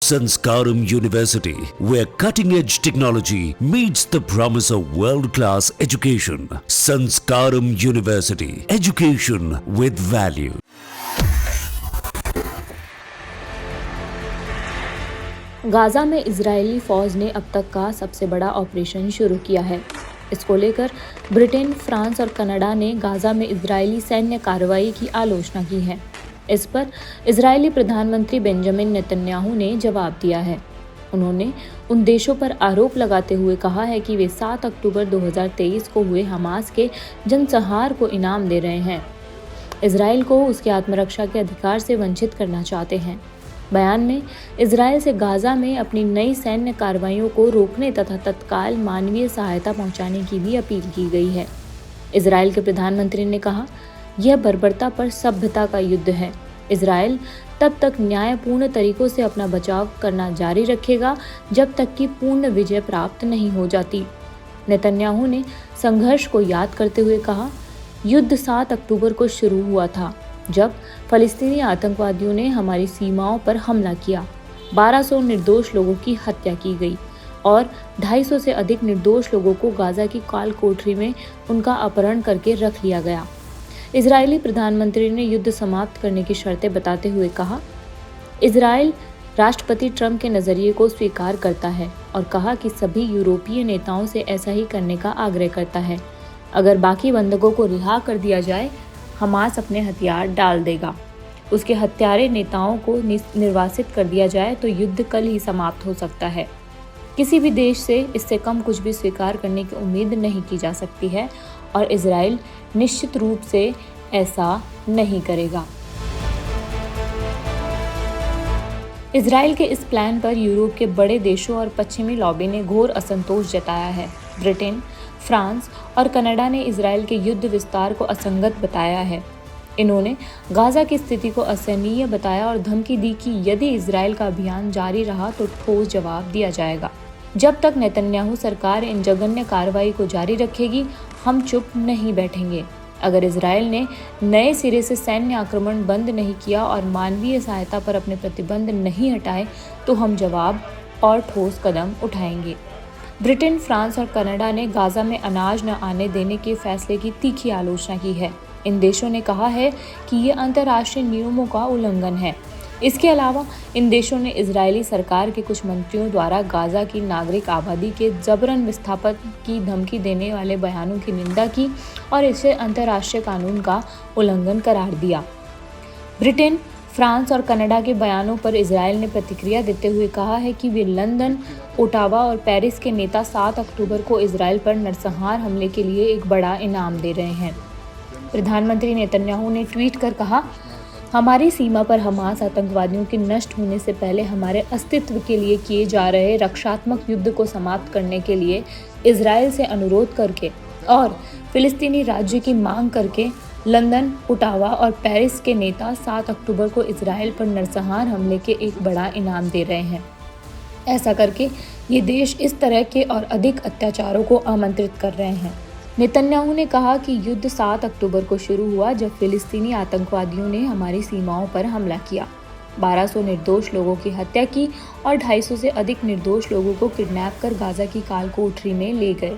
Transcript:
Sanskaram University, where cutting-edge technology meets the promise of world-class education. Sanskaram University, education with value. Gaza में Israeli फौज ने अब तक का सबसे बड़ा ऑपरेशन शुरू किया है। इसको लेकर ब्रिटेन, फ्रांस और कनाडा ने गाजा में इजरायली सैन्य कार्रवाई की आलोचना की है। इस पर इजरायली प्रधानमंत्री बेंजामिन नेतन्याहू ने जवाब दिया है। उन्होंने उन देशों पर आरोप लगाते हुए कहा है कि वे 7 अक्टूबर 2023 को हुए हमास के जनसंहार को इनाम दे रहे हैं, इजरायल को उसके आत्मरक्षा के अधिकार से वंचित करना चाहते हैं। बयान में इजरायल से गाजा में अपनी नई सैन्य कार्रवाइयों को रोकने तथा तत्काल मानवीय सहायता पहुंचाने की भी अपील की गई है। इजरायल के प्रधानमंत्री ने कहा, यह बर्बरता पर सभ्यता का युद्ध है। इजरायल तब तक न्यायपूर्ण तरीकों से अपना बचाव करना जारी रखेगा जब तक कि पूर्ण विजय प्राप्त नहीं हो जाती। नेतन्याहू ने संघर्ष को याद करते हुए कहा, युद्ध 7 अक्टूबर को शुरू हुआ था जब फलस्तीनी आतंकवादियों ने हमारी सीमाओं पर हमला किया। 1200 निर्दोष लोगों की हत्या की गई और 250 से अधिक निर्दोष लोगों को गाजा की काल कोठरी में उनका अपहरण करके रख लिया गया। इजरायली प्रधानमंत्री ने युद्ध समाप्त करने की शर्तें बताते हुए कहा, इजरायल राष्ट्रपति ट्रंप के नजरिए को स्वीकार करता है और कहा कि सभी यूरोपीय नेताओं से ऐसा ही करने का आग्रह करता है। अगर बाकी बंधकों को रिहा कर दिया जाए, हमास अपने हथियार डाल देगा। उसके हत्यारे नेताओं को निर्वासित कर दिया जाए तो युद्ध कल ही समाप्त हो सकता है। किसी भी देश से इससे कम कुछ भी स्वीकार करने की उम्मीद नहीं की जा सकती है और इजरायल निश्चित रूप से ऐसा नहीं करेगा। इजरायल के इस प्लान पर यूरोप के बड़े देशों और पश्चिमी लॉबी ने घोर असंतोष जताया है। ब्रिटेन, फ्रांस और कनाडा ने इजरायल के युद्ध विस्तार को असंगत बताया है। इन्होंने गाजा की स्थिति को असहनीय बताया और धमकी दी कि यदि इजरायल का अभियान जारी रहा तो ठोस जवाब दिया जाएगा। जब तक नेतन्याहू सरकार इन जघन्य कार्रवाई को जारी रखेगी, हम चुप नहीं बैठेंगे। अगर इजरायल ने नए सिरे से सैन्य आक्रमण बंद नहीं किया और मानवीय सहायता पर अपने प्रतिबंध नहीं हटाए तो हम जवाब और ठोस कदम उठाएंगे। ब्रिटेन, फ्रांस और कनाडा ने गाजा में अनाज न आने देने के फैसले की तीखी आलोचना की है। इन देशों ने कहा है कि ये अंतर्राष्ट्रीय नियमों का उल्लंघन है। इसके अलावा इन देशों ने इजरायली सरकार के कुछ मंत्रियों द्वारा गाजा की नागरिक आबादी के जबरन विस्थापन की धमकी देने वाले बयानों की निंदा की और इसे अंतर्राष्ट्रीय कानून का उल्लंघन करार दिया। ब्रिटेन, फ्रांस और कनाडा के बयानों पर इजरायल ने प्रतिक्रिया देते हुए कहा है कि वे लंदन, ओटावा और पेरिस के नेता 7 अक्टूबर को इजरायल पर नरसंहार हमले के लिए एक बड़ा इनाम दे रहे हैं। प्रधानमंत्री नेतन्याहू ने ट्वीट कर कहा, हमारी सीमा पर हमास आतंकवादियों के नष्ट होने से पहले हमारे अस्तित्व के लिए किए जा रहे रक्षात्मक युद्ध को समाप्त करने के लिए इजरायल से अनुरोध करके और फिलिस्तीनी राज्य की मांग करके लंदन, ओटावा और पेरिस के नेता 7 अक्टूबर को इजरायल पर नरसंहार हमले के एक बड़ा इनाम दे रहे हैं। ऐसा करके ये देश इस तरह के और अधिक अत्याचारों को आमंत्रित कर रहे हैं। नेतन्याहू ने कहा कि युद्ध 7 अक्टूबर को शुरू हुआ जब फिलिस्तीनी आतंकवादियों ने हमारी सीमाओं पर हमला किया, 1200 निर्दोष लोगों की हत्या की और 250 से अधिक निर्दोष लोगों को किडनैप कर गाजा की काल कोठरी में ले गए।